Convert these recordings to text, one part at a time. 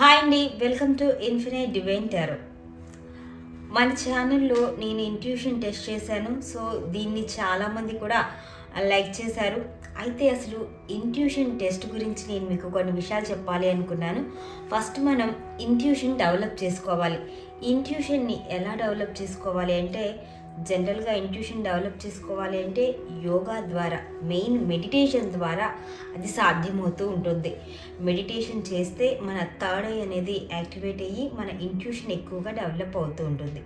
Hi అండి, welcome to infinite divine tarot. మన ఛానల్లో నేను ఇంట్యూషన్ టెస్ట్ చేశాను. సో దీన్ని చాలామంది కూడా లైక్ చేశారు. అయితే అసలు ఇంట్యూషన్ టెస్ట్ గురించి నేను మీకు కొన్ని విషయాలు చెప్పాలి అనుకున్నాను. ఫస్ట్ మనం ఇంట్యూషన్ డెవలప్ చేసుకోవాలి. ఇంట్యూషన్ని ఎలా డెవలప్ చేసుకోవాలి అంటే, జనరల్గా ఇంట్యూషన్ డెవలప్ చేసుకోవాలి అంటే యోగా ద్వారా, మెయిన్ మెడిటేషన్ ద్వారా అది సాధ్యమవుతూ ఉంటుంది. మెడిటేషన్ చేస్తే మన థర్డ్ ఐ అనేది యాక్టివేట్ అయ్యి మన ఇంట్యూషన్ ఎక్కువగా డెవలప్ అవుతూ ఉంటుంది.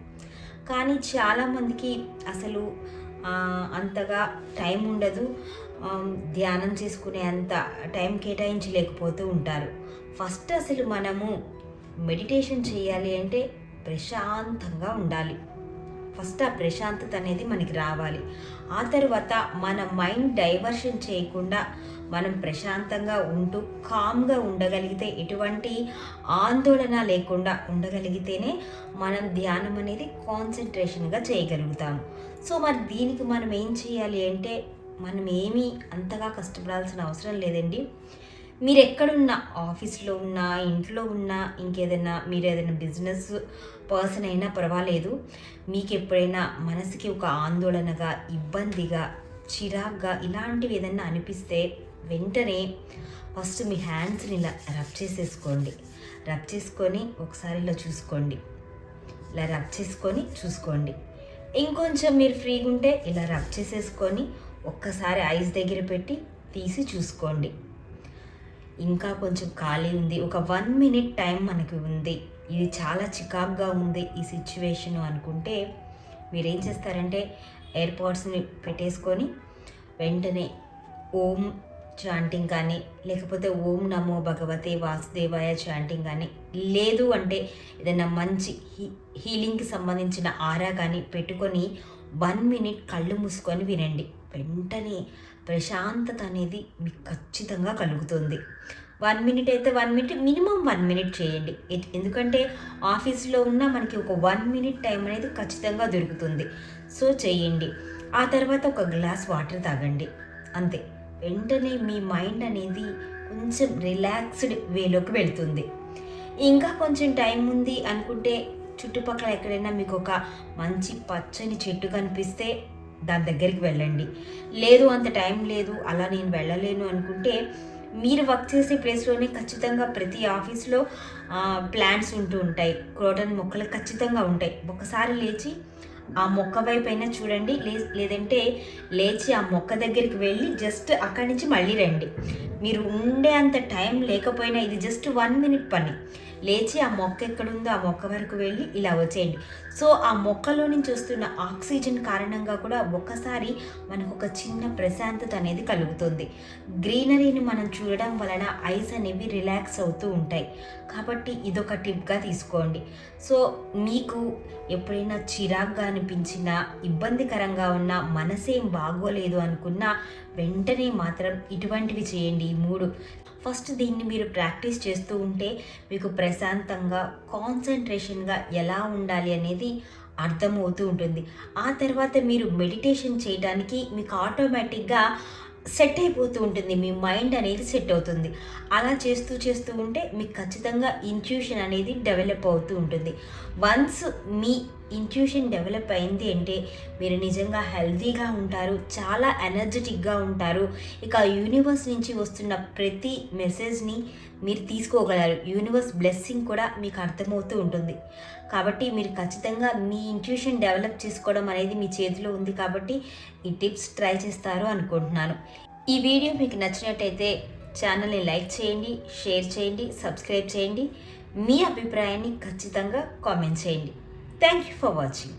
కానీ చాలామందికి అసలు అంతగా టైం ఉండదు, ధ్యానం చేసుకునే అంత టైం కేటాయించలేకపోతూ ఉంటారు. ఫస్ట్ అసలు మనము మెడిటేషన్ చేయాలి అంటే ప్రశాంతంగా ఉండాలి. ఫస్ట్ ఆ ప్రశాంతత అనేది మనకి రావాలి. ఆ తర్వాత మన మైండ్ డైవర్షన్ చేయకుండా మనం ప్రశాంతంగా ఉంటూ కామ్గా ఉండగలిగితే, ఎటువంటి ఆందోళన లేకుండా ఉండగలిగితేనే మనం ధ్యానం అనేది కాన్సన్ట్రేషన్గా చేయగలుగుతాము. సో మరి దీనికి మనం ఏం చేయాలి అంటే, మనం ఏమీ అంతగా కష్టపడాల్సిన అవసరం లేదండి. మీరు ఎక్కడున్నా, ఆఫీస్లో ఉన్నా, ఇంట్లో ఉన్నా, ఇంకేదైనా మీరు ఏదైనా బిజినెస్ పర్సన్ అయినా పర్వాలేదు, మీకు ఎప్పుడైనా మనసుకి ఒక ఆందోళనగా, ఇబ్బందిగా, చిరాగ్గా ఇలాంటివి ఏదైనా అనిపిస్తే వెంటనే ఫస్ట్ మీ హ్యాండ్స్ని ఇలా రబ్ చేసేసుకోండి. రబ్ చేసుకొని ఒకసారి ఇలా చూసుకోండి. ఇలా రబ్ చేసుకొని చూసుకోండి. ఇంకొంచెం మీరు ఫ్రీగా ఉంటే ఇలా రబ్ చేసేసుకొని ఒక్కసారి ఐస్ దగ్గర పెట్టి తీసి చూసుకోండి. ఇంకా కొంచెం ఖాళీ ఉంది, ఒక 1 minute టైం మనకి ఉంది, ఇది చాలా చికాగ్గా ఉంది ఈ సిచ్యువేషను అనుకుంటే మీరేం చేస్తారంటే, ఎయిర్పాడ్స్ని పెట్టేసుకొని వెంటనే ఓం చాంటింగ్ కానీ, లేకపోతే ఓం నమో భగవతే వాసుదేవాయ చాంటింగ్ కానీ, లేదు అంటే ఏదైనా మంచి హీలింగ్కి సంబంధించిన ఆరా కానీ పెట్టుకొని 1 minute కళ్ళు మూసుకొని వినండి. వెంటనే ప్రశాంతత అనేది మీకు ఖచ్చితంగా కలుగుతుంది. 1 minute అయితే 1 minute, మినిమం 1 minute చేయండి. ఎందుకంటే ఆఫీస్లో ఉన్న మనకి ఒక 1 minute టైం అనేది ఖచ్చితంగా దొరుకుతుంది. సో చేయండి. ఆ తర్వాత ఒక గ్లాస్ వాటర్ తాగండి, అంతే. వెంటనే మీ మైండ్ అనేది కొంచెం రిలాక్స్డ్ వేలోకి వెళ్తుంది. ఇంకా కొంచెం టైం ఉంది అనుకుంటే చుట్టుపక్కల ఎక్కడైనా మీకు ఒక మంచి పచ్చని చెట్టు కనిపిస్తే దాని దగ్గరికి వెళ్ళండి. లేదు అంత టైం లేదు, అలా నేను వెళ్ళలేను అనుకుంటే, మీరు వర్క్ చేసే ప్లేస్లోనే ఖచ్చితంగా ప్రతి ఆఫీస్లో ప్లాంట్స్ ఉంటూ ఉంటాయి, క్రోటన్ మొక్కలు ఖచ్చితంగా ఉంటాయి. ఒకసారి లేచి ఆ మొక్క వైపు అయినా చూడండి, లేదంటే లేచి ఆ మొక్క దగ్గరికి వెళ్ళి జస్ట్ అక్కడి నుంచి మళ్ళీ రండి. మీరు ఉండే అంత టైం లేకపోయినా ఇది జస్ట్ 1 minute పని. లేచి ఆ మొక్క ఎక్కడుందో ఆ మొక్క వరకు వెళ్ళి ఇలా వచ్చేయండి. సో ఆ మొక్కలో నుంచి వస్తున్న ఆక్సిజన్ కారణంగా కూడా ఒక్కసారి మనకు ఒక చిన్న ప్రశాంతత అనేది కలుగుతుంది. గ్రీనరీని మనం చూడడం వలన ఐస్ అనేవి రిలాక్స్ అవుతూ ఉంటాయి. కాబట్టి ఇదొక టిప్గా తీసుకోండి. సో మీకు ఎప్పుడైనా చిరాగ్గా అనిపించినా, ఇబ్బందికరంగా ఉన్నా, మనసేం బాగోలేదు అనుకున్నా వెంటనే మాత్రం ఇటువంటివి చేయండి. ఈ 3 ఫస్ట్ దీన్ని మీరు ప్రాక్టీస్ చేస్తూ ఉంటే మీకు ప్రశాంతంగా, కాన్సన్ట్రేషన్గా ఎలా ఉండాలి అనేది అర్థమవుతూ ఉంటుంది. ఆ తర్వాత మీరు మెడిటేషన్ చేయడానికి మీకు ఆటోమేటిక్గా సెట్ అయిపోతూ ఉంటుంది, మీ మైండ్ అనేది సెట్ అవుతుంది. అలా చేస్తూ ఉంటే మీకు ఖచ్చితంగా ఇంట్యూషన్ అనేది డెవలప్ అవుతూ ఉంటుంది. వన్స్ మీ ఇంట్యూషన్ డెవలప్ అయింది అంటే మీరు నిజంగా హెల్తీగా ఉంటారు, చాలా ఎనర్జెటిక్గా ఉంటారు. ఇక యూనివర్స్ నుంచి వస్తున్న ప్రతి మెసేజ్ని మీరు తీసుకోగలరు. యూనివర్స్ బ్లెస్సింగ్ కూడా మీకు అర్థమవుతూ ఉంటుంది. కాబట్టి మీరు ఖచ్చితంగా మీ ఇంట్యూషన్ డెవలప్ చేసుకోవడం అనేది మీ చేతిలో ఉంది. కాబట్టి ఈ టిప్స్ ట్రై చేస్తారు అనుకుంటున్నాను. ఈ వీడియో మీకు నచ్చినట్టయితే ఛానల్ని లైక్ చేయండి, షేర్ చేయండి, సబ్స్క్రైబ్ చేయండి. మీ అభిప్రాయాన్ని ఖచ్చితంగా కామెంట్ చేయండి. Thank you for watching.